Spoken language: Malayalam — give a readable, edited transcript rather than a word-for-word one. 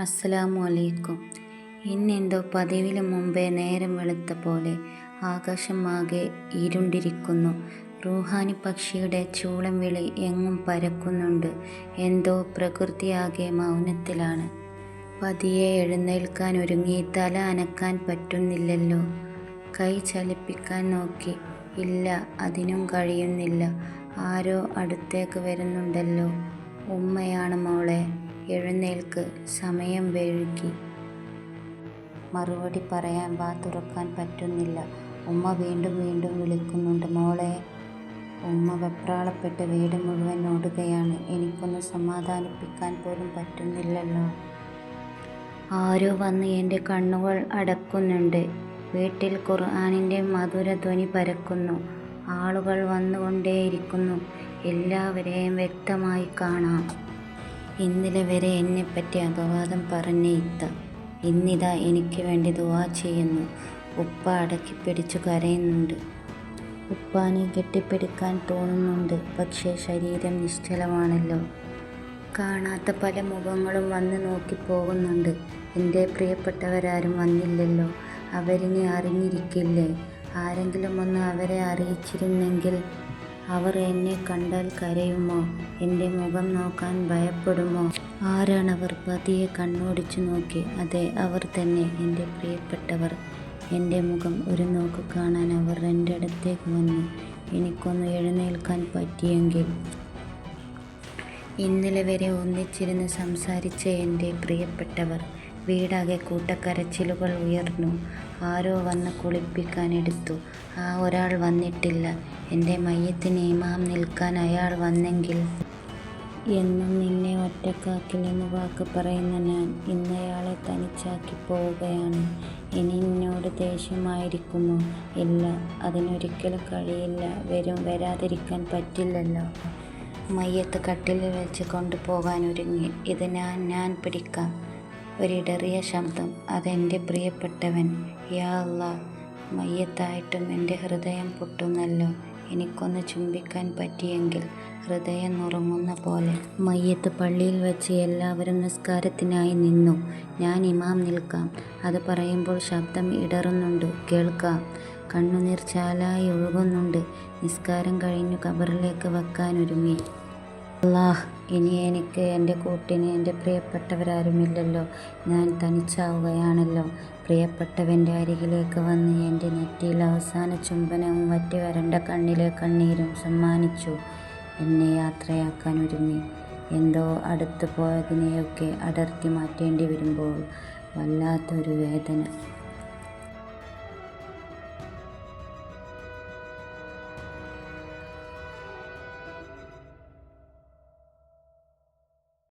അസ്സലാമു അലൈക്കും. ഇന്നെന്തോ പതിവിലും മുമ്പേ നേരം വെളുത്ത പോലെ ആകാശം ആകെ ഇരുണ്ടിരിക്കുന്നു. റൂഹാനി പക്ഷിയുടെ ചൂളം വിളി എങ്ങും പരക്കുന്നുണ്ട്. എന്തോ പ്രകൃതിയാകെ മൗനത്തിലാണ്. പതിയെ എഴുന്നേൽക്കാൻ ഒരുങ്ങി. തല അനക്കാൻ പറ്റുന്നില്ലല്ലോ. കൈ ചലിപ്പിക്കാൻ നോക്കി. ഇല്ല, അതിനും കഴിയുന്നില്ല. ആരോ അടുത്തേക്ക് വരുന്നുണ്ടല്ലോ. ഉമ്മയാണ് മോളെ, എഴുന്നേൽക്ക്, സമയം വൈകി. മറുപടി പറയാൻ വാ തുറക്കാൻ പറ്റുന്നില്ല. ഉമ്മ വീണ്ടും വീണ്ടും വിളിക്കുന്നുണ്ട്, മോളെ. ഉമ്മ വെപ്രാളപ്പെട്ട് വീട് മുഴുവൻ ഓടുകയാണ്. എനിക്കൊന്ന് സമാധാനിപ്പിക്കാൻ പോലും പറ്റുന്നില്ലല്ലോ. ആരോ വന്ന് എൻ്റെ കണ്ണുകൾ അടക്കുന്നുണ്ട്. വീട്ടിൽ ഖുർആനിൻ്റെ മധുരധ്വനി പരക്കുന്നു. ആളുകൾ വന്നുകൊണ്ടേയിരിക്കുന്നു. എല്ലാവരെയും വ്യക്തമായി കാണാം. ഇന്നലെ വരെ എന്നെപ്പറ്റി അപവാദം പറഞ്ഞ ഇത്ത ഇന്നിതാ എനിക്ക് വേണ്ടി ദുആ ചെയ്യുന്നു. ഉപ്പ അടക്കിപ്പിടിച്ചു കരയുന്നുണ്ട്. ഉപ്പാനെ കെട്ടിപ്പിടിക്കാൻ തോന്നുന്നുണ്ട്. പക്ഷേ ശരീരം നിശ്ചലമാണല്ലോ. കാണാത്ത പല മുഖങ്ങളും വന്ന് നോക്കിപ്പോകുന്നുണ്ട്. എൻ്റെ പ്രിയപ്പെട്ടവരാരും വന്നില്ലല്ലോ. അവരിനി അറിഞ്ഞിരിക്കില്ലേ? ആരെങ്കിലും ഒന്ന് അവരെ അറിയിച്ചിരുന്നെങ്കിൽ. അവർ എന്നെ കണ്ടാൽ കരയുമോ? എൻ്റെ മുഖം നോക്കാൻ ഭയപ്പെടുമോ? ആരാണവർ? പതിയെ കണ്ണോടിച്ചു നോക്കി. അതെ, അവർ തന്നെ, എൻ്റെ പ്രിയപ്പെട്ടവർ. എൻ്റെ മുഖം ഒരു നോക്ക് കാണാൻ അവർ എൻ്റെ അടുത്തേക്ക് വന്നു. എനിക്കൊന്ന് എഴുന്നേൽക്കാൻ പറ്റിയെങ്കിൽ. ഇന്നലെ വരെ ഒന്നിച്ചിരുന്ന് സംസാരിച്ച എൻ്റെ പ്രിയപ്പെട്ടവർ. വീടാകെ കൂട്ടക്കരച്ചിലുകൾ ഉയർന്നു. ആരോ വന്ന് കുളിപ്പിക്കാൻ എടുത്തു. ആ ഒരാൾ വന്നിട്ടില്ല. എൻ്റെ മയ്യത്തിന് ഇമാം നിൽക്കാൻ അയാൾ വന്നെങ്കിൽ. എന്നും നിന്നെ ഒറ്റക്കാക്കില്ലെന്ന് വാക്ക് പറയുന്ന ഞാൻ ഇന്നയാളെ തനിച്ചാക്കി പോവുകയാണ്. ഇനി എന്നോട് ദേഷ്യമായിരിക്കുമോ? ഇല്ല, അതിനൊരിക്കലും കഴിയില്ല. വരാതിരിക്കാൻ പറ്റില്ലല്ലോ. മയ്യത്ത് കട്ടിലിൽ വെച്ച് കൊണ്ടുപോകാൻ ഒരുങ്ങി. ഇത് ഞാൻ പിടിക്കാം. ഒരിടറിയ ശബ്ദം. അതെൻ്റെ പ്രിയപ്പെട്ടവൻ. യാ അല്ലാ, മയ്യത്തായിട്ടും എൻ്റെ ഹൃദയം പൊട്ടുന്നല്ലോ. എനിക്കൊന്ന് ചുംബിക്കാൻ പറ്റിയെങ്കിൽ. ഹൃദയം നുറുങ്ങുന്ന പോലെ. മയ്യത്ത് പള്ളിയിൽ വെച്ച് എല്ലാവരും നിസ്കാരത്തിനായി നിന്നു. ഞാൻ ഇമാം നിൽക്കാം. അത് പറയുമ്പോൾ ശബ്ദം ഇടറുന്നുണ്ട്. കേൾക്കാം. കണ്ണുനീർ ചാലായി ഒഴുകുന്നുണ്ട്. നിസ്കാരം കഴിഞ്ഞു ഖബറിലേക്ക് വെക്കാനൊരുങ്ങി. അല്ലാഹ്, ഇനി എനിക്ക് എൻ്റെ കൂട്ടിന് എൻ്റെ പ്രിയപ്പെട്ടവരാരുമില്ലല്ലോ. ഞാൻ തനിച്ചാവുകയാണല്ലോ. പ്രിയപ്പെട്ടവൻ്റെ അരികിലേക്ക് വന്ന് എൻ്റെ നെറ്റിയിൽ അവസാന ചുംബനവും വറ്റി വരണ്ട കണ്ണിലെ കണ്ണീരും സമ്മാനിച്ചു എന്നെ യാത്രയാക്കാൻ ഒരുങ്ങി. എന്തോ അടുത്തു പോയതിനെയൊക്കെ അടർത്തി മാറ്റേണ്ടി വരുമ്പോൾ വല്ലാത്തൊരു വേദന.